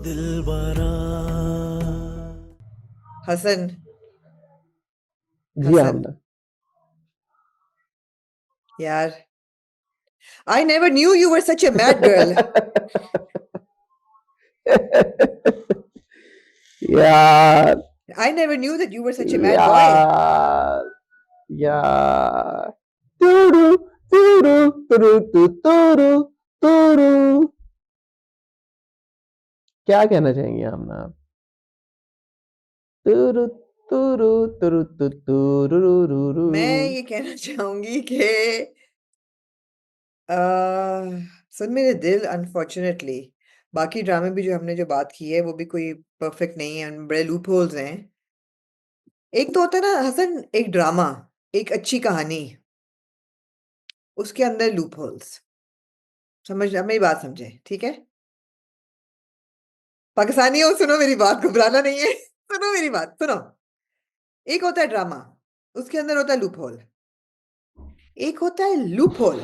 दिलबरा। हसन जी हसन आमना। यार, I never knew you were such a mad girl. यार I never knew that you were such a mad boy. यार यार तुरु तुरु तुरु तु तुरु तुरु। क्या कहना चाहेंगे आमना आप? तुरु तुरु तुरु तु तुरुरुरुरु। मैं ये कहना चाहूंगी कि सुन मेरे दिल, अनफॉर्चुनेटली बाकी ड्रामे भी जो हमने जो बात की है वो भी कोई परफेक्ट नहीं है, बड़े लूप होल्स हैं। एक तो होता है ना हसन, एक ड्रामा, एक अच्छी कहानी, उसके अंदर लूप होल्स। समझ, अब मेरी बात समझे, ठीक है? पाकिस्तानी हो, सुनो मेरी बात, घबराना नहीं है। सुनो मेरी बात, सुनो। एक होता है ड्रामा, उसके अंदर होता है लूप होल। एक होता है लूप होल,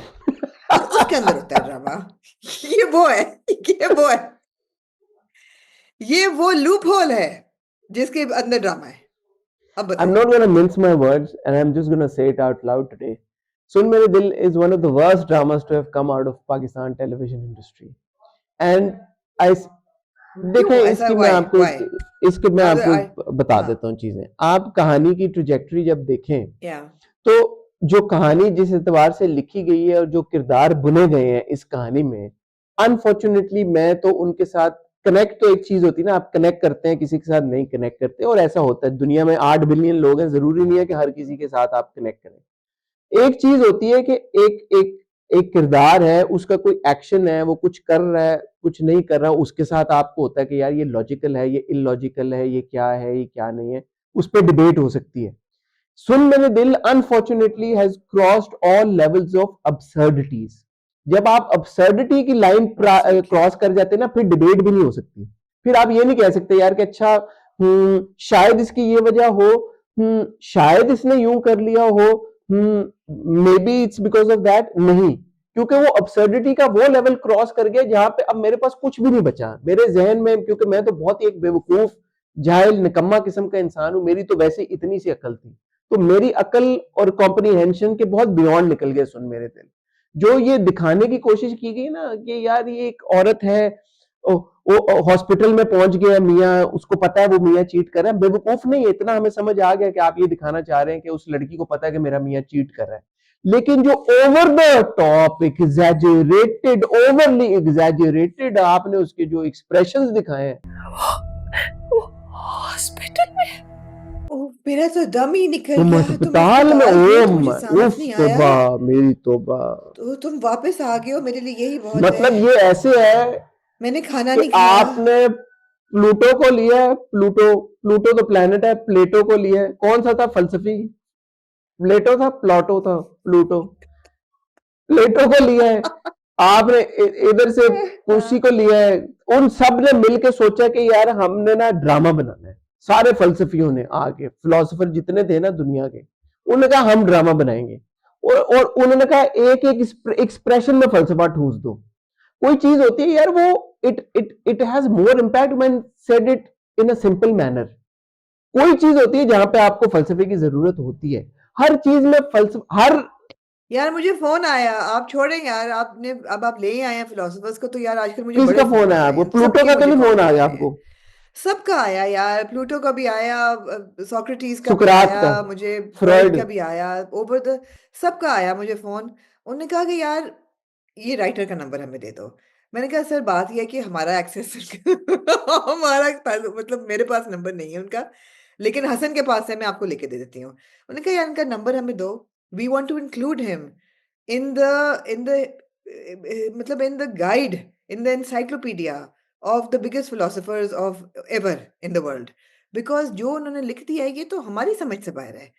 उसके अंदर होता है ड्रामा। ये वो है, ये वो है, ये वो लूप होल है जिसके अंदर ड्रामा है। अब I'm बताएं। not gonna mince my words and I'm just gonna say it out loud today. Sun Mere Dil is one of the worst dramas to have come out of Pakistan television industry. And I देखें क्यों ऐसा? इसकी मैं Y आपको Y इसके मैं आपको बता हाँ देता हूँ चीजें। आप कहानी की ट्रजेक्टरी जब देखें या तो जो कहानी जिस एतबार से लिखी गई है और जो किरदार बुने गए हैं इस कहानी में, अनफॉर्चुनेटली मैं तो उनके साथ कनेक्ट, तो एक चीज होती है ना, आप कनेक्ट करते हैं किसी के साथ, नहीं कनेक्ट करते, और ऐसा होता है दुनिया में 8 बिलियन लोग हैं, जरूरी नहीं है कि हर किसी के साथ आप कनेक्ट करें। एक चीज होती है कि एक एक एक किरदार है, उसका कोई एक्शन है, वो कुछ कर रहा है, कुछ नहीं कर रहा, उसके साथ आपको होता है कि यार ये लॉजिकल है, ये इलॉजिकल है, ये क्या है, ये क्या नहीं है, उस पर डिबेट हो सकती है। सुन मेरे दिल unfortunately has crossed all levels of absurdities. जब आप अब्सर्डिटी की लाइन क्रॉस कर जाते हैं ना, फिर डिबेट भी नहीं हो सकती। फिर आप ये नहीं कह सकते यार कि अच्छा शायद इसकी ये वजह हो, शायद इसने यूं कर लिया हो, may be it's because of that. नहीं, क्योंकि वो अब्सर्डिटी का वो लेवल क्रॉस कर गया जहां पे अब मेरे पास कुछ भी नहीं बचा मेरे जहन में, क्योंकि मैं तो बहुत ही एक बेवकूफ जाहिल निकम्मा किस्म का इंसान हूं। मेरी तो वैसे इतनी सी अकल थी, तो मेरी अकल और कॉम्प्रिहेंशन के बहुत बियॉन्ड निकल गए सुन मेरे दिल। जो ये दिखाने की कोशिश की गई ना कि यार ये एक औरत है, वो हॉस्पिटल में पहुंच गया मियाँ, उसको पता है वो मियाँ चीट कर रहा है, बेवकूफ नहीं है, इतना हमें समझ आ गया कि आप ये दिखाना चाह रहे हैं कि उस लड़की को पता है कि मेरा मियाँ चीट कर रहा है। लेकिन जो over the top exaggerated, overly exaggerated आपने उसके जो एक्सप्रेशंस दिखाए हैं, हॉस्पिटल में ओह, मेरा तो दम ही निकल तुम गया। तुम अस्पताल में, अस्पताल गए ओ तो मुझे समझ उफ नहीं आया, तौबा, मेरी तौबा। तो तुम वापस आ गए हो, मेरे लिए यही बहुत है। मतलब ये ऐसे है मैंने खाना कि नहीं खाया। आपने प्लूटो को लिया है, प्लूटो, प्लूटो तो प्लेनेट है, प्लेटो को लिया है, कौन सा था फलसफी, प्लेटो था, प्लूटो था, प्लूटो, प्लेटो को लिया है आपने, इधर से कुर्सी को लिया है। उन सब ने मिलके सोचा कि यार हमने ना ड्रामा बनाना है। सारे फलसफियों ने आके, फिलोसोफर जितने थे ना दुनिया के, उन्होंने कहा हम ड्रामा बनाएंगे, और उन्होंने कहा एक एक एक्सप्रेशन में फलसफा ठूस दो। कोई चीज होती है यार, वो it has more impact when said it in a simple manner. कोई चीज होती है जहां पे आपको फलसफे की जरूरत होती है, हर चीज में फलसफा, हर यार मुझे फोन आया, आप छोड़ें यार, आपने अब आप ले ही आए हैं फिलोसफर्स को, तो यार आजकल मुझे बड़े किसका फोन फोन है आ रहे आपको? हैं, प्लूटो सबके का तो मुझे नहीं कॉल फोन आ आ गया रहे हैं। आपको? सबका आया यार, प्लूटो का भी आया, सोक्रेटिस का भी सुकरात का, आया, मुझे फ्रॉइड फ्रॉइड। का भी आया, ओवर द सबका आया मुझे फोन। उन्होंने कहा कि यार ये राइटर का नंबर हमें दे दो। मैंने कहा सर बात यह है कि हमारा एक्सेस हमारा मतलब मेरे पास नंबर नहीं है उनका, लेकिन हसन के पास है, मैं आपको लेके दे देती हूँ। उन्होंने कहा यार इनका नंबर हमें दो, we want to include him in the मतलब in the guide, in the encyclopedia of the biggest philosophers of ever in the world, because जो उन्होंने लिख दिया है ये तो हमारी समझ से बाहर है।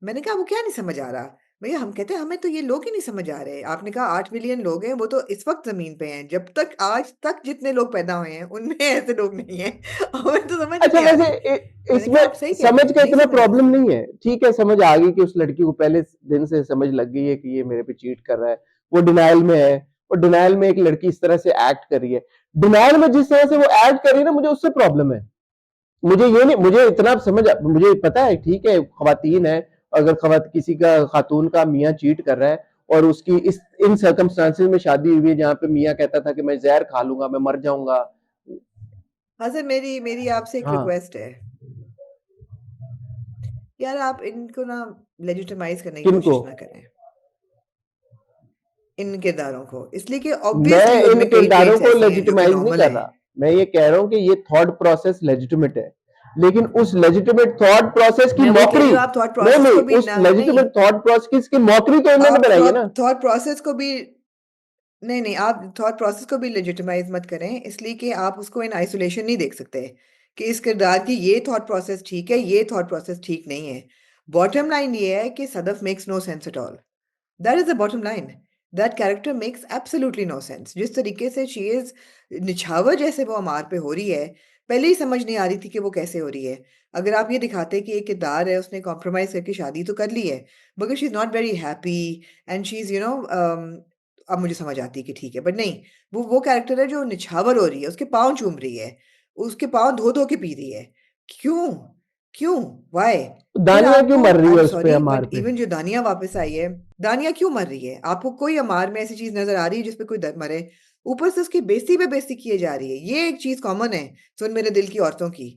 मैंने कहा वो क्या नहीं समझ आ रहा? भैया हम कहते हैं हमें तो ये लोग ही नहीं समझ आ रहे। आपने कहा 8 बिलियन लोग हैं, वो तो इस वक्त जमीन पे हैं, जब तक आज तक जितने लोग पैदा हुए हैं उनमें ऐसे लोग नहीं हैं। हमें तो समझ अच्छा नहीं आ वैसे रही। मैंने इसमें कहा आप सही कह रहे समझ हो, का नहीं इतना समझ आ प्रॉब्लम रही। नहीं है, ठीक है, समझ आ गई कि उस लड़की को पहले दिन से समझ लग गई है कि ये मेरे पे चीट कर रहा है, वो डिनायल में है, और डिनायल में एक लड़की इस तरह से एक्ट कर रही है। डिनायल में जिस तरह से वो ऐड कर रही है ना, मुझे उससे प्रॉब्लम है। मुझे ये नहीं, मुझे इतना समझ, मुझे पता है ठीक है खवातीन है, अगर किसी का खातून का मियाँ चीट कर रहा है और उसकी इस इन सर्कमस्टांसेस में शादी हुई है जहां पे मियाँ कहता था कि मैं जहर खा लूंगा, मैं मर जाऊंगा। हाँ सर, मेरी मेरी आपसे एक हाँ, रिक्वेस्ट है। यार आप इनको ना लेजिटिमाइज करने की किनको? कोशिश ना करें, इन किरदारों को, इसलिए कि मैं ऑब्वियसली इन उनमें कई किरदारों ट्रेट्स को ऐसी हैं जो कि लेजिटिमाइज नहीं नॉर्मल कर हैं। रहा, मैं ये कह रहा हूं कि ये थॉट प्रोसेस लेजिटिमेट है, लेकिन उस लेजिटिमेट थॉट प्रोसेस की मैं वही कह रही मौकरी, हूँ, आप थॉट नहीं प्रोसेस नहीं, को भी उस ना, नहीं, लेजिटिमेट थॉट प्रोसेस की मौकरी तो इन्होंने आप बनाई है थॉट ना। थॉट प्रोसेस को भी, नहीं नहीं, आप थॉट प्रोसेस को भी लेजिटिमाइज मत करें, इसलिए कि आप उसको इन आइसोलेशन नहीं देख सकते कि इस किरदार की ये थॉट प्रोसेस ठीक है, ये थॉट प्रोसेस ठीक नहीं है। बॉटम लाइन ये है कि Sadaf makes no sense at all. That is the bottom line. That character makes absolutely no sense. जिस तरीके से शी इज निछावर जैसे वो अमार पे हो रही है, पहले ही समझ नहीं आ रही थी कि वो कैसे हो रही है। अगर आप ये दिखाते कि एक किरदार है, उसने कॉम्प्रोमाइज करके शादी तो कर ली है, मगर she is not very happy and she is अब मुझे समझ आती है कि ठीक है, बट नहीं, वो कैरेक्टर है जो निछावर हो रही है, उसके पाँव चूम रही है, उसके पाँव धो धो के पी रही है। क्यों? क्यों? वाई? फिर दानिया क्यों आपको, मर रही आई है एम उस पे, सॉरी, अमार बट पे? इवन जो दानिया वापस आई है, दानिया क्यों मर रही है? आपको कोई अमार में ऐसी चीज नजर आ रही है जिसपे कोई मरे? ऊपर से उसकी बेइज्जती पे बेइज्जती किए जा रही है। ये एक चीज कॉमन है सुन मेरे दिल की औरतों की,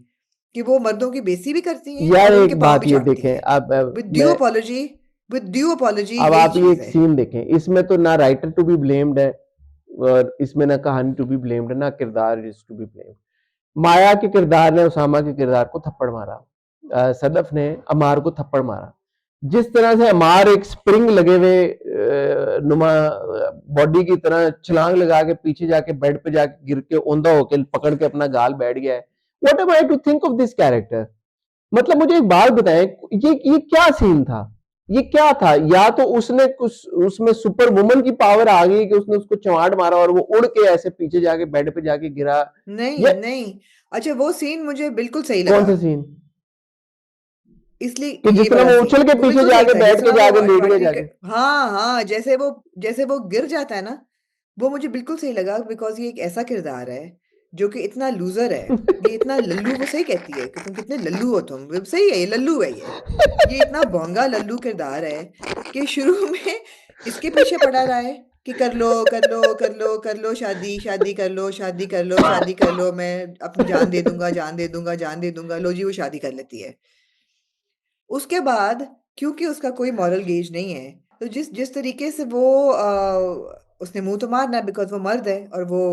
कि वो मर्दों की बेइज्जती भी करती हैं यार और उनके एक पाँव भी बात ये चाटती देखें, हैं। अब विद ड्यू मैं, अपॉलॉजी, विद ड्यू अपॉलॉजी, अब यही आप ये चीज एक है। सीन देखें, इसमें तो ना राइटर टू बी ब्लेम्ड है, और इसमें ना कहानी टू बी ब्लेम्ड है, ना किरदार इज टू बी ब्लेम्ड। माया के किरदार ने उसामा के किरदार को थप्पड़ मारा, सदफ ने अमार को थप्पड़ मारा। जिस तरह से अमार एक स्प्रिंग लगे हुए नुमा बॉडी की तरह छलांग लगा के पीछे जाके बेड पे जाके गिर के औंधा होके पकड़ के अपना गाल बैठ गया है। What am I to think of this character? मतलब मुझे एक बात बताएं, ये क्या सीन था? ये क्या था? या तो उसने कुछ, उसमें सुपर वुमन की पावर आ गई कि उसने उसको चमाट मारा और वो उड़ के ऐसे पीछे जाके बेड पे जाके गिरा, नहीं या नहीं, अच्छा वो सीन मुझे बिल्कुल सही कौन लगा। सा सीन? इसलिए कि ये जिस तरह वाला वो सीन उछल के वो पीछे बिल्कुल सही जाके था, जिस बैठ के तरह वो जाके लेट गए अटैक, जाके। हाँ हाँ, जैसे वो गिर जाता है ना, वो मुझे बिल्कुल सही लगा, बिकॉज ये एक ऐसा किरदार है जो कि इतना लूजर है, ये इतना लल्लू, वो सही कहती है कि तुम कितने लल्लू हो, तुम सही है, ये लल्लू है ये इतना भोंगा लल्लू किरदार है कि शुरू में इसके पीछे पड़ा रहा है कि कर लो कर लो कर लो कर लो, शादी शादी कर लो, शादी कर लो, शादी कर लो, मैं अपनी जान दे दूंगा, जान दे दूंगा, जान दे दूंगा, लो जी वो शादी कर लेती है। उसके बाद क्योंकि उसका कोई मॉरल गेज नहीं है, तो जिस जिस तरीके से वो उसने मुंह तो मारना है, बिकॉज वो मर्द है और वो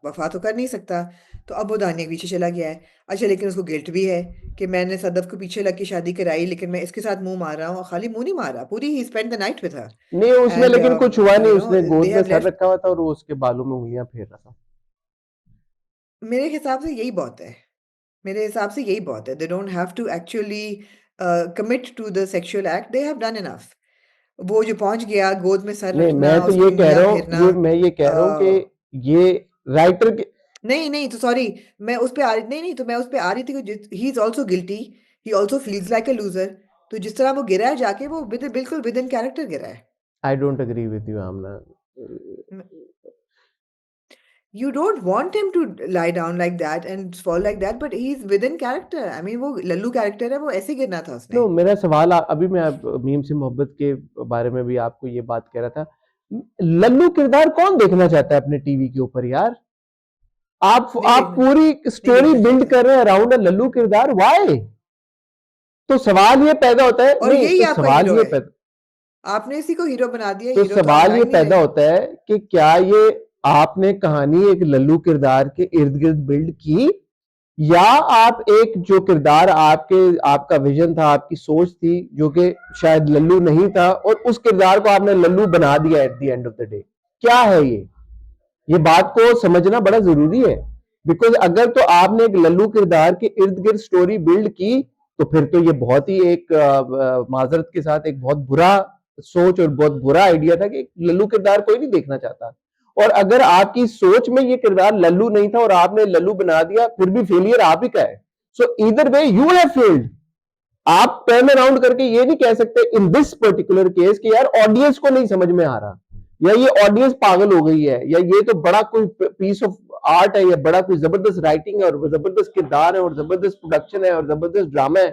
वफा तो कर नहीं सकता, तो अब वो दानिया के पीछे चला गया है। अच्छा, लेकिन उसको गिल्ट भी है कि मैंने सदफ को पीछे लग के शादी कराई, लेकिन मैं इसके साथ मुंह मार रहा हूँ, और खाली मुंह नहीं मारा, पूरी ही spend the night with her. नहीं उसमें एंड लेकिन कुछ हुआ नहीं, यू नो उसने दे गोद में हैव सर लेफ्ट। रखा हुआ था और वो उसके बालों में उंगलियां फेर रहा था। मेरे हिसाब से यही बहुत है, मेरे हिसाब से यही बहुत है। They don't have to actually commit to the sexual act, they have done enough. वो जो पहुंच गया, गोद में सर नहीं रखना, मैं तो उसकी ये कह उंगलियां रहा हूँ, फेरना, ये कह रहा हूँ कि ये राइटर के, नहीं नहीं, तो सॉरी, मैं उस पे आ रही, नहीं नहीं, तो मैं उस पे आ रही थी कि he is also guilty, he also feels like a loser. तो जिस तरह वो गिरा है जाके, वो बिल्कुल विद इन कैरेक्टर गिरा है। I don't agree with you Aamna. You don't want him to lie down like that and fall like that, but he is within character. I mean वो लल्लू कैरेक्टर है, वो ऐसे गिरना था नो उसने। मेरा सवाल अभी मैं मीम से मोहब्बत के बारे में भी आपको ये बात कह रहा था, लल्लू किरदार कौन देखना चाहता है अपने टीवी के ऊपर यार? नहीं आप देखना, पूरी नहीं स्टोरी देखना बिल्ड चाहता, कर रहे हैं अराउंड अ लल्लू किरदार, व्हाई? तो सवाल ये पैदा होता है, और नहीं यही तो आपका सवाल हीरो ये है। पैदा, आपने इसी को हीरो बना दिया, तो हीरो तो आप सवाल ला ये ही नहीं पैदा रहे। होता है कि क्या ये आपने कहानी एक लल्लू किरदार के इर्द गिर्द बिल्ड की, या आप एक जो किरदार आपका विजन था, आपकी सोच थी जो कि शायद लल्लू नहीं था, और उस किरदार को आपने लल्लू बना दिया at the end of the day? क्या है ये बात को समझना बड़ा जरूरी है। बिकॉज अगर तो आपने एक लल्लू किरदार के इर्द गिर्द स्टोरी बिल्ड की, तो फिर तो ये बहुत ही एक माजरत के साथ एक बहुत बुरा सोच और बहुत बुरा आइडिया था कि लल्लू किरदार कोई नहीं देखना चाहता। और अगर आपकी सोच में ये किरदार लल्लू नहीं था और आपने लल्लू बना दिया, फिर भी फेलियर आप ही का है। सो either way you have failed. आप टर्न अराउंड करके ये नहीं कह सकते इन दिस पर्टिकुलर केस कि यार ऑडियंस को नहीं समझ में आ रहा, या ये ऑडियंस पागल हो गई है, या ये तो बड़ा कोई पीस ऑफ आर्ट है, ये बड़ा कोई जबरदस्त राइटिंग है और जबरदस्त किरदार है और जबरदस्त प्रोडक्शन है और जबरदस्त ड्रामा है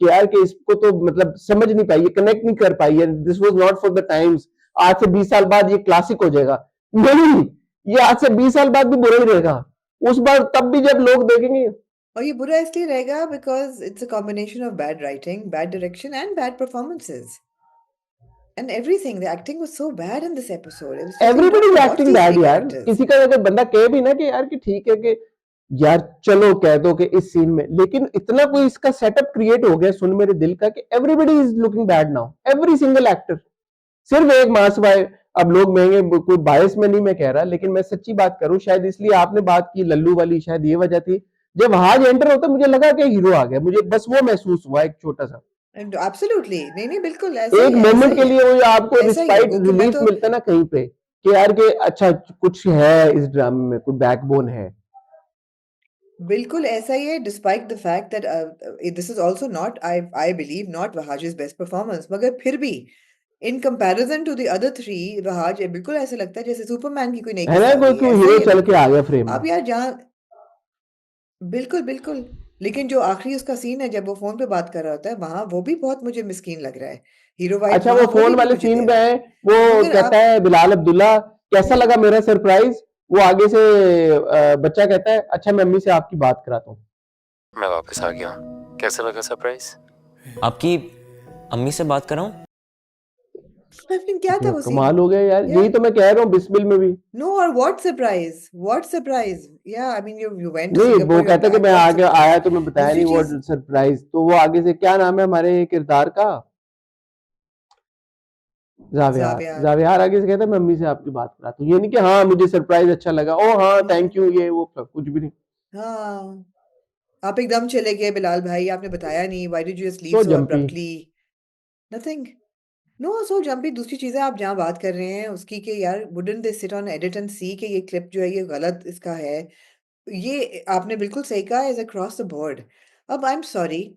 कि यार कि इसको तो मतलब समझ नहीं पाई, कनेक्ट नहीं कर पाई है, this was not for the times, आज से 20 साल बाद ये क्लासिक हो जाएगा। नहीं, ये आज से 20 साल बाद भी बुरा ही रहेगा, उस बार तब भी जब लोग देखेंगे। और ये बुरा इसलिए रहेगा because it's a combination of bad writing, bad direction and bad performances and everything. The acting was so bad in this episode, it was just like everybody don't is watch acting these bad three यार, characters. किसी का अगर बंदा कहे भी ना कि यार कि ठीक है कि यार चलो कह दो कि इस सीन में, लेकिन इतना कोई इसका सेटअप क्रिएट हो गया सुन मेरे दिल का कि everybody is looking bad now, every single actor. सिर्फ एक मास भाई, अब लोग महंगे, कोई बायस में नहीं मैं कह रहा, लेकिन मैं सच्ची बात करूं, शायद इसलिए आपने बात की लल्लू वाली, शायद ये वजह थी। जब वहाज एंटर होता मुझे लगा कि हीरो आ गया, मुझे बस वो महसूस हुआ एक छोटा सा, एब्सोल्युटली, नहीं नहीं, बिल्कुल ऐसा ही एक है, ऐसा मोमेंट ही के है, लिए वो आपको ऐसा ही है। रिस्पाइट गोकु, मैं रिलीफ तो मिलता ना कहीं पे कि यार कि अच्छा कुछ है इस ड्रामे में, कोई बैकबोन है। बिल्कुल ऐसा ही है, despite the fact that this is also not, I believe not Wahaj's best performance, मगर फिर भी in comparison to the other three, Wahaj बिल्कुल ऐसा लगता है जैसे सुपरमैन की कोई नई है ना, किस्त आ कोई गई है, कोई ऐसा हीरो ही है चल के बिल्कुल। आ गया फ्रेम में। आप यार जहाँ, बिल्कुल बिल्कुल, लेकिन जो आखिरी उसका सीन है जब वो फोन पे बात कर रहा होता है, वहां वो भी बहुत मुझे मिस्कीन लग रहा है। हीरो वाइब्स अच्छा वो वहां वो फोन भी नहीं वाले मुझे सीन दे में रहा। है, वो मगर कहता आप, है बिलाल अब्दुल्ला कैसा लगा मेरा सरप्राइज, वो आगे से बच्चा कहता है अच्छा मैं अम्मी से आपकी बात कराता हूँ। मैं वापस आ गया, कैसा लगा सरप्राइज? आपकी अम्मी से बात कराऊं? आई मीन क्या था वो सीन कमाल हो गया यार, यही यार। तो मैं कह रहा हूँ बिस्मिल में भी। नो, और व्हाट सरप्राइज, व्हाट सरप्राइज, या I mean you went to नहीं वो सिंगापुर, योर कहता है कि बैक, मैं व्हाट आगे सरप्राइज। आया तो मैं बताया दूसरी नहीं वो चीज, सरप्राइज, तो वो आगे से क्या नाम है हमारे किरदार का, जावियार, जावियार, जावियार आगे से कहता है मैं अम्मी से आपकी बात कराता हूँ, ये नहीं कि हाँ मुझे सरप्राइज अच्छा लगा, ओ हाँ हाँ थैंक यू, ये वो कुछ भी नहीं। हाँ, आप एकदम चले गए बिलाल भाई, आपने बताया नहीं, why did you just leave so so jumpy. Abruptly. Nothing, no, so jumpy. दूसरी चीज़ है, आप जहाँ बात कर रहे हैं उसकी कि यार wouldn't they sit on edit and see कि ये क्लिप जो है ये गलत इसका है, ये आपने बिल्कुल सही कहा, इज अक्रॉस द बोर्ड। अब आई एम सॉरी,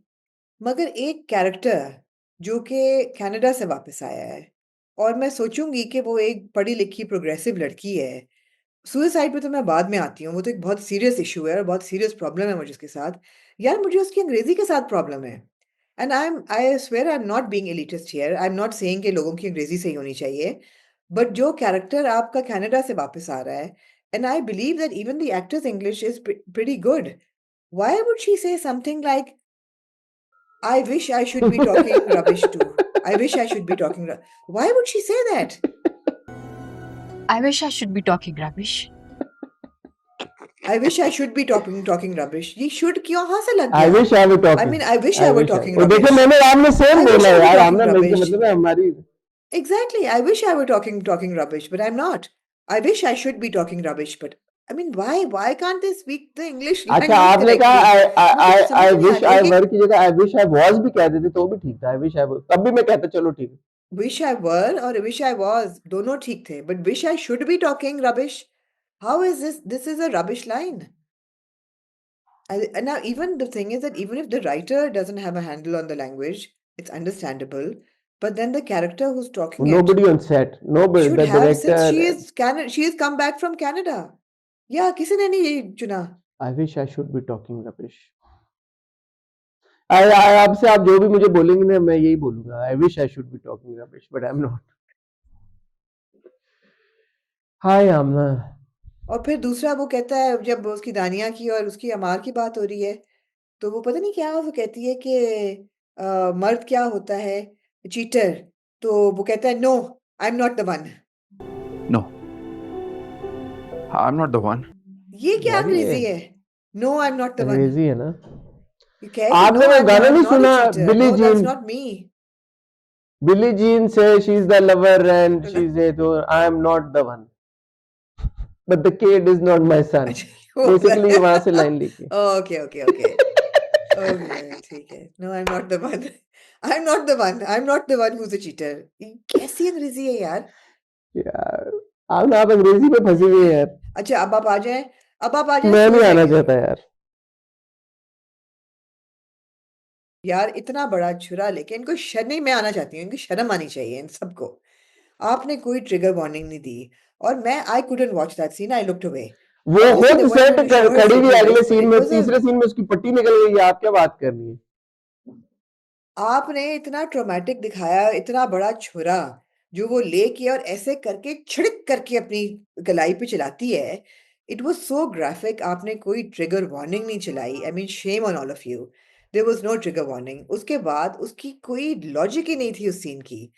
मगर एक कैरेक्टर जो कि कनाडा से वापस आया है, और मैं सोचूंगी कि वो एक पढ़ी लिखी प्रोग्रेसिव लड़की है। सुसाइड पे तो मैं बाद में आती हूँ, वो तो एक बहुत सीरियस इशू है और बहुत सीरियस प्रॉब्लम है मुझे उसके साथ। यार मुझे उसकी अंग्रेजी के साथ प्रॉब्लम है। And I swear I am not being elitist here, I am not saying कि लोगों की अंग्रेजी सही होनी चाहिए, बट जो कैरेक्टर आपका कनाडा से वापस आ रहा है, and I believe that even the actors English is pretty good, why would she से something like I wish I should be talking rubbish too. I wish I should be talking. Why would she say that? I wish I should be talking rubbish. I wish I should be talking rubbish. ये should कहाँ से लग आई गया? Wish I were I talking, mean, I wish I I were wish talking वो देखो rubbish. मैंने आमने same I wish बोला I है were यार, talking आमना मिलके rubbish. मतलब है हमारी। Exactly. I wish I were talking rubbish, but I'm not. I wish I should be talking rubbish, but I mean, why? Why can't they speak the English अच्छा language आपने कहा correctly? आई मुझे आई तो समझ आई ही नहीं आ विश रहा आई है वर की जगह आई विश आई वाज भी कह देते तो भी ठीक था, आई विश आई तब भी मैं कहता चलो ठीक है। wish I were or wish I was, दोनों ठीक थे, but wish I should be talking rubbish. How is this? This is a rubbish line. And now, even the thing is that even if the writer doesn't have a handle on the language, it's understandable. But then the character who's talking it nobody on set, nobody should the have, since director. she has come back from Canada. Yeah, किसी ने नहीं ये चुना. I wish I should be talking rubbish. I आपसे आप जो भी मुझे बोलेंगे ना मैं यही बोलूंगा, I wish I should be talking rubbish but I am not. Hi Amna. और फिर दूसरा वो कहता है, जब उसकी दानिया की और उसकी अमार की बात हो रही है, तो वो पता नहीं क्या वो कहती है कि मर्द क्या होता है, चीटर। तो वो कहता है no, I am not the one. No, I'm not the one. ये क्या यार ये अंग्रेजी है? No, I am not the one. अंग्रेजी है ना। ये कहे कि नो, आपने वो गाना आई एम नहीं नॉट अ सुना, cheater, Billie no that's Jean, not me. Billie Jean says she is the lover and she says तो I am not the one but the kid is not my son, अच्छा, वो basically वहां से line लेके। Okay okay okay okay, ठीक है। No, I am not the one, I am not the one, I am not the one who is a cheater. कैसी अंग्रेजी है यार? यार आप अंग्रेजी में फंसी हुई हैं यार। अच्छा, अब आप आ जाएं, अब आप आ जाएं मैं नहीं सुसाइड आना की चाहता तरफ। यार। यार इतना बड़ा छुरा लेके इनको शर्म, नहीं, मैं आना चाहती हूँ, इनको शर्म आनी चाहिए इन सबको। आपने कोई ट्रिगर वार्निंग नहीं दी, और मैं, I couldn't watch that scene, I looked away. वो Obviously, खुद the one set trying to show her खड़ी हुई selfie अगले life, but सीन it में, was a तीसरे सीन में उसकी पट्टी निकल गई है, आप क्या बात कर रही है? आपने इतना ट्रॉमेटिक दिखाया, इतना बड़ा छुरा जो वो लेके और ऐसे करके छिड़क करके अपनी कलाई पे चलाती है। It was so graphic. आपने कोई ट्रिगर वार्निंग नहीं चलाई। I mean shame on all of you. There was no trigger warning. उसके बाद उसकी कोई लॉजिक ही नहीं थी उस सीन की।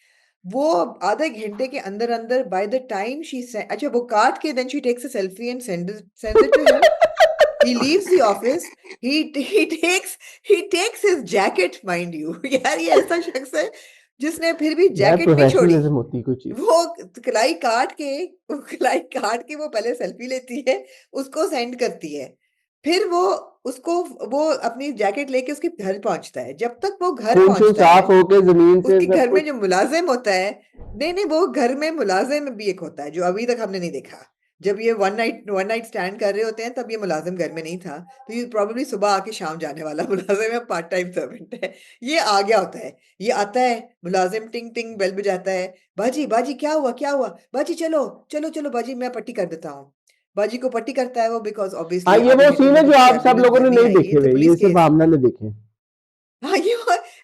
वो आधे घंटे के अंदर अंदर बाय द टाइम शी अच्छा वो काट के then she takes a selfie and sends it to him. He leaves the office. He takes his jacket, mind you. यार ये ऐसा शख्स है जिसने फिर भी यार जैकेट नहीं छोड़ी। प्रोफेशनलिज्म होती है कोई चीज। कलाई काट के वो पहले सेल्फी लेती है, उसको सेंड करती है। फिर वो अपनी जैकेट लेके उसके घर पहुंचता है। जब तक वो घर खून शून पहुंचता है, साफ होके जमीन से उसके सब घर में कुछ। जो मुलाजिम होता है, नहीं वो घर में मुलाजिम भी एक होता है जो अभी तक हमने नहीं देखा। जब ये वन नाइट स्टैंड कर रहे होते हैं तब ये मुलाजिम घर में नहीं था, तो ये प्रॉब्लली सुबह आके शाम जाने वाला मुलाजिम है, पार्ट टाइम सर्वेंट है। ये आ गया होता है, ये आता है मुलाजिम, टिंग टिंग बेल बजाता है। बाजी बाजी क्या हुआ क्या हुआ, बाजी चलो चलो चलो बाजी मैं पट्टी कर देता हूँ। बाजी को पट्टी करता है वो, बिकॉज हाँ, ऑब्वियसली ये आधे वो घंटे सीन है में तो जो कोई आप सब एम्बुलेंस लोगों घर ने नहीं नहीं आएगी, देखे तो हुए, पुलिस ये सिर्फ केस। आमना ने देखे। हाँ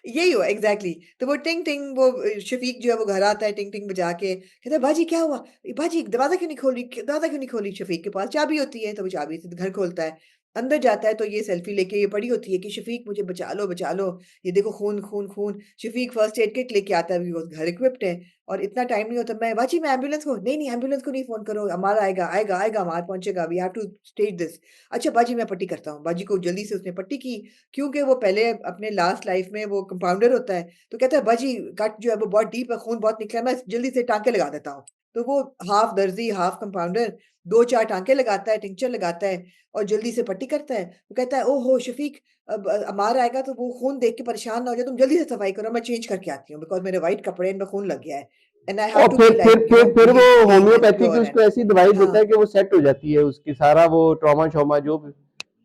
यही हुआ एग्जैक्टली। तो वो टिंग टिंग वो शफीक जो है वो घर आता है टिंग टिंग बजा के, कहता है बाजी क्या हुआ, बाजी दरवाजा क्यों नहीं खोली, दरवाजा क्यों नहीं खोली। शफीक के पास चाबी होती है तो वो चाबी से घर खोलता है। अंदर जाता है तो ये सेल्फी लेके ये पड़ी होती है कि शफीक मुझे बचा लो, ये देखो खून खून खून। शफीक फर्स्ट एड किट लेके आता है, बिकॉज घर इक्विप्ड है और इतना टाइम नहीं होता। मैं बाजी मैं एम्बुलेंस को नहीं एम्बुलेंस को नहीं फोन करो, हमारा आएगा आएगा आएगा, हमारा पहुंचेगा, we have to stage this. अच्छा बाजी मैं पट्टी करता हूँ। बाजी को जल्दी से उसने पट्टी की, क्योंकि वो पहले अपने लास्ट लाइफ में वो कंपाउंडर होता है, तो कहता है बाजी कट जो है वो बहुत डीप है, खून बहुत निकला है, मैं जल्दी से टांके लगा देता हूँ। तो वो हाफ दर्जी हाफ कंपाउंडर 2-4 टांके लगाता है, टिंचर लगाता है और जल्दी से पट्टी करता है। वो कहता है ओहो शफीक, अब अमार आएगा तो वो खून देख के परेशान ना हो जाए, तुम जल्दी से सफाई करो, मैं चेंज करके आती हूँ, बिकॉज मेरे व्हाइट कपड़े इनमें खून लग गया है एंड आई हैव और टू फिर बी फिर लाइक फिर फिर वो क्लीन एंड होम्योपैथी की प्योर उसको एंड ऐसी दवाई हाँ देता है कि वो सेट हो जाती है, उसकी सारा वो ट्रॉमा शॉमा जो भी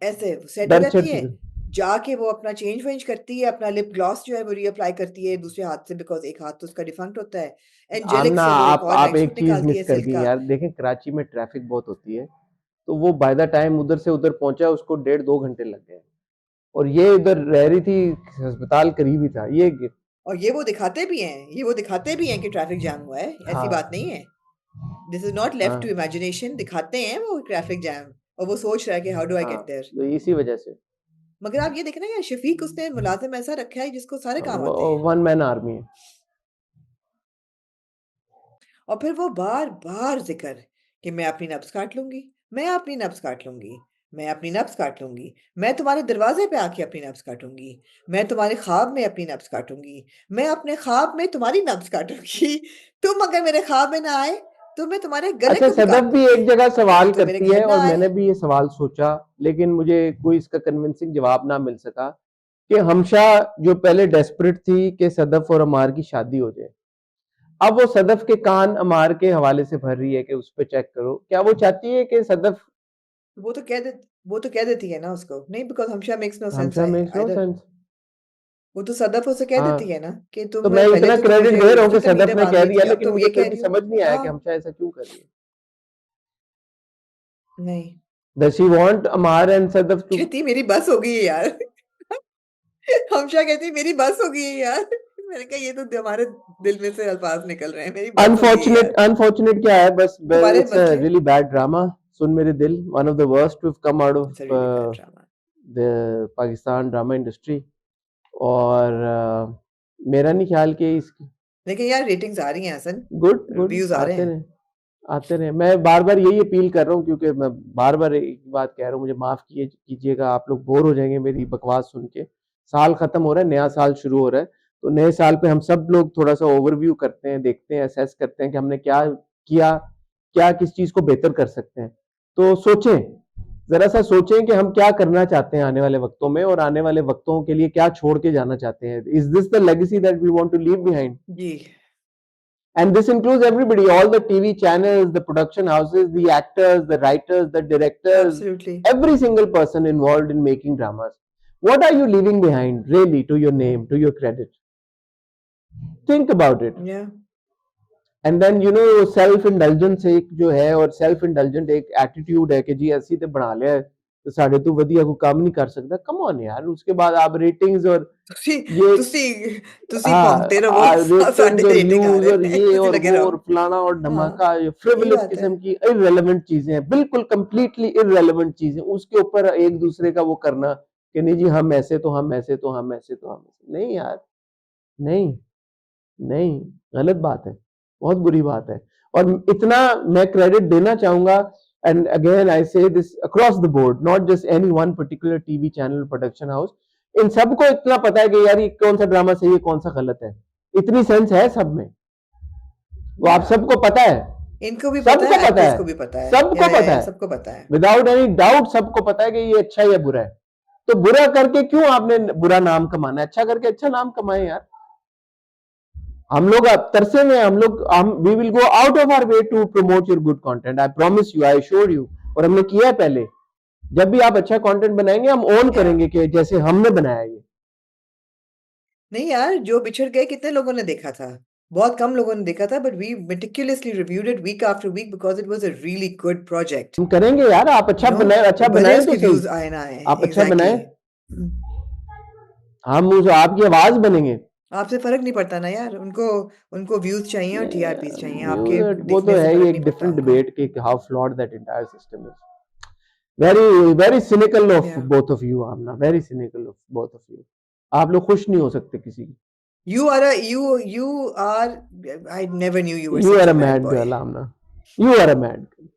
ऐसे सेट हो दर्द जाती शर्द है। चीजें। जाके वो अपना चेंज वेंज करती है, अपना लिप ग्लॉस जो है वो रीअप्लाई करती है दूसरे हाथ से, बिकॉज एक हाथ तो उसका डिफंक्ट होता है। एंजेलिक आमना, से वो एक और आप नाइट एक सूट चीज निकालती मिस है कर सिल्क गई का। यार, देखें कराची में ट्रैफिक बहुत होती है, तो वो बाय द टाइम उधर से उधर पहुंचा उसको 1.5-2 घंटे लग गए, और ये उधर रह रही थी, अस्पताल करीब ही था ये। और ये वो दिखाते भी हैं कि ट्रैफिक जाम हुआ है, ऐसी बात हाँ नहीं है। This is not left to हाँ इमेजिनेशन, दिखाते हैं वो ट्रैफिक जैम और वो सोच रहा है कि हाउ डू आई हाँ, गेट देयर। तो इसी वजह से मगर आप ये देखना यार, शफीक उसने मुलाजिम ऐसा रखा है जिसको सारे काम आते हैं। वन मैन आर्मी है। और फिर वो बार-बार ज़िक्र कि मैं अपनी नब्ज़ काट लूँगी, मैं अपनी नब्ज़ काट लूँगी, मैं अपनी नब्ज़ काट लूँगी, मैं तुम्हारे दरवाज़े पे आके अपनी नब्ज़ काटूँगी, मैं तुम्हारे ख्वाब में अपनी नब्ज़ काटूँगी, मैं अपने ख्वाब में तुम्हारी नब्ज़ काटूँगी। तुम अगर मेरे ख्वाब में ना आए, तो मैं तुम्हारे गले अच्छा, को भी सदफ काट भी एक दूँगी। जगह अगर सवाल तुम मेरे करती घर है, ना और आए मैंने भी ये सवाल सोचा, लेकिन मुझे कोई इसका कन्विंसिंग जवाब ना मिल सका, कि हमशा जो पहले डेस्परेट थी कि सदफ और अमार की शादी हो जाए, अब वो सदफ के कान अमार के हवाले से भर रही है कि उस पे चेक करो। क्या वो चाहती है कि सदफ, वो तो कह दे वो तो कह देती है ना उसको, नहीं because Hamsha makes no sense Hamsha makes no either. Sense. वो तो सदफ उसे कह देती हाँ, है ना कि तो तुम मैं पहले इतना तो तुम क्रेडिट मुझे दे रहा हूँ उसकी कि सदफ कमीज़ें ने बाँध कह रही दिया, थी, अब लेकिन तुम मुझे ये फिर कह भी रही हो। समझ नहीं आया कि हाँ, हमशा ऐसा क्यों कर रही है। नहीं। Does she want Ammar and Sadaf to? कहती मेरी बस हो गई है यार। हमशा कहती मेरी बस हो गई है यार। मैंने कहा ये तो हमारे दिल में से अल्फाज निकल रहे हैं, मेरी बस हो गई है अनफॉर्चुनेट यार। अनफॉर्चुनेट क्या है, बस तुम्हारे इट्स अ मसले। Really bad drama. सुन मेरे Dil, one of the worst to come out it's a of really bad drama. The Pakistan drama industry. और मेरा नहीं ख्याल कि इसकी लेकिन यार रेटिंग्स आ रही हैं हसन, गुड गुड रिव्यूज आ रहे आते हैं। रहे आते रहे। मैं बार बार यही अपील कर रहा हूँ, क्योंकि मैं बार बार एक बात कह रहा हूँ, मुझे माफ कीजिएगा, आप लोग बोर हो जाएंगे मेरी बकवास सुन के। साल खत्म हो रहा है, नया साल शुरू हो रहा है, तो नए साल पे हम सब लोग थोड़ा सा ओवरव्यू करते हैं, देखते हैं, असेस करते हैं कि हमने क्या किया, क्या किस चीज को बेहतर कर सकते हैं। तो सोचें, जरा सा सोचें कि हम क्या करना चाहते हैं आने वाले वक्तों में, और आने वाले वक्तों के लिए क्या छोड़ के जाना चाहते हैं। Is this the legacy that we want to leave behind? जी। And this includes everybody, all the TV channels, the production houses, the actors, the writers, the directors, absolutely. every single person involved in making dramas. What are you leaving behind, really, to your name, to your credit? Think about it. Yeah and then you know self indulgence एक जो है और self indulgent एक attitude है कि जी ਅਸੀਂ ਤੇ ਬਣਾ ਲਿਆ ਤੇ ਸਾਡੇ ਤੋਂ ਵਧੀਆ ਕੋਈ ਕੰਮ ਨਹੀਂ ਕਰ ਸਕਦਾ ਕਮ ਔਨ ਯਾਰ उसके बाद आप रेटिंग्स और ਤੁਸੀਂ ये ਤੁਸੀਂ हाँ ਭੌਂਕਦੇ ਰਹੋ रेटिंग्स ਸਾਡੇ और रेटिंग आ व्यूज और रहे ये ਤੁਸੀਂ और लगे वो रहो और फलाना और हाँ धमाका ये यही फ्रिवलस बात है किस्म की इररेलेवेंट चीजें हैं बिल्कुल कंप्लीटली इररेलेवेंट चीजें उसके ऊपर एक दूसरे का वो करना कि नहीं जी हम ऐसे तो हम ऐसे तो हम ऐसे तो हम ऐसे नहीं यार नहीं नहीं गलत बात है बहुत बुरी बात है और इतना मैं क्रेडिट देना चाहूंगा एंड अगेन आई से this across the board not just any one particular TV channel production house in सबको इतना पता है कि यार ये कौन सा ड्रामा सही है कौन सा गलत है इतनी सेंस है सब में वो आप सबको पता है इनको भी पता सबको है पता एक्टर्स को है भी पता है सबको पता है सबको पता है विदाउट एनी डाउट सबको पता है कि ये अच्छा या बुरा है तो बुरा करके क्यों आपने बुरा नाम कमाना है अच्छा करके अच्छा नाम कमाए यार हम लोग अब तरसे में हम we will go out of our way to promote your good content I promise you I sure you और हमने किया है पहले जब भी आप अच्छा कंटेंट बनाएंगे हम ओन Yeah. करेंगे कि जैसे हमने बनाया ये नहीं यार जो बिछड़ गए कितने लोगों ने देखा था बहुत कम लोगों ने देखा था but we meticulously reviewed it week after week because it was a really good project हम करेंगे यार आप अच्छा you know बनाए अच्छा भले बनाए उसके तो सही व्यूज आए ना आए आप अच्छा बनाए exactly हम उस आपकी आवाज बनेंगे आपसे फर्क नहीं पड़ता ना यार उनको उनको व्यूज चाहिए और टीआरपीस चाहिए आपके वो तो दिखने से है ही फर्क एक नहीं पड़ता डिफरेंट उनको डिबेट कि how flawed that entire system is very very cynical of Yeah. Both of you Aamna very cynical of both of you आप लोग खुश नहीं हो सकते किसी की You are I never knew you were You such are a a bad mad boy. girl, Amna. You are a mad girl.